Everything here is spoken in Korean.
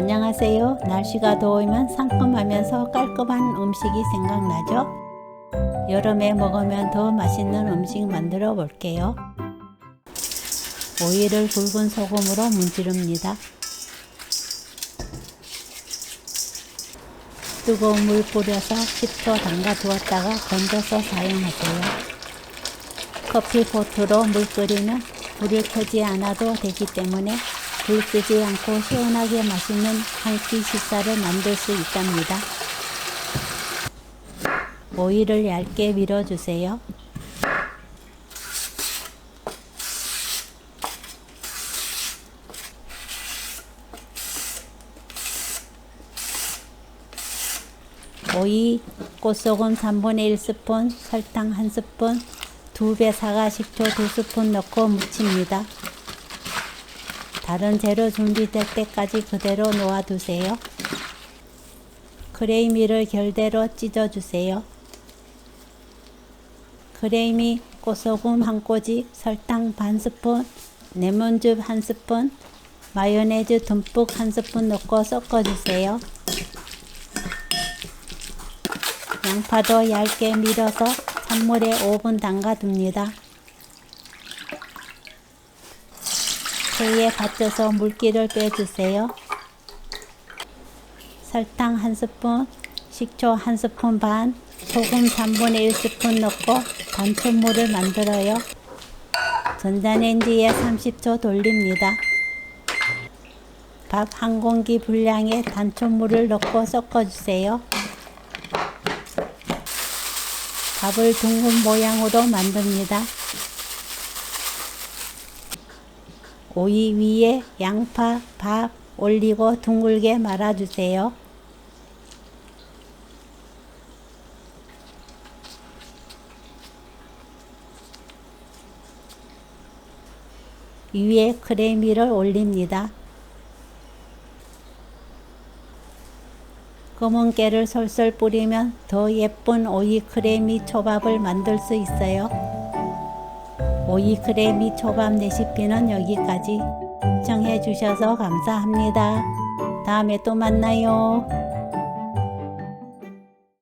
안녕하세요. 날씨가 더우면 상큼하면서 깔끔한 음식이 생각나죠? 여름에 먹으면 더 맛있는 음식 만들어 볼게요. 오이를 굵은 소금으로 문지릅니다. 뜨거운 물 뿌려서 10초 담가 두었다가 건져서 사용하세요. 커피포트로 물 끓이면 불을 켜지 않아도 되기 때문에 불 끄지 않고 시원하게 맛있는 한 끼 식사를 만들 수 있답니다. 오이를 얇게 밀어주세요. 오이, 꽃소금 3분의 1스푼, 설탕 1스푼, 2배 사과 식초 2스푼 넣고 무칩니다. 다른 재료 준비될 때까지 그대로 놓아두세요. 크레미를 결대로 찢어주세요. 크레미, 꽃소금 1꼬집, 설탕 반 스푼, 레몬즙 1스푼, 마요네즈 듬뿍 1스푼 넣고 섞어주세요. 양파도 얇게 밀어서 찬물에 5분 담가둡니다. 체에 받쳐서 물기를 빼주세요. 설탕 1스푼, 식초 1스푼 반, 소금 3분의 1스푼 넣고 단촛물을 만들어요. 전자레인지에 30초 돌립니다. 밥 1공기 분량의 단촛물을 넣고 섞어주세요. 밥을 둥근 모양으로 만듭니다. 오이 위에 양파, 밥 올리고 둥글게 말아주세요. 위에 크레미를 올립니다. 검은 깨를 솔솔 뿌리면 더 예쁜 오이 크레미 초밥을 만들 수 있어요. 오이 크레미 초밥 레시피는 여기까지. 시청해 주셔서 감사합니다. 다음에 또 만나요.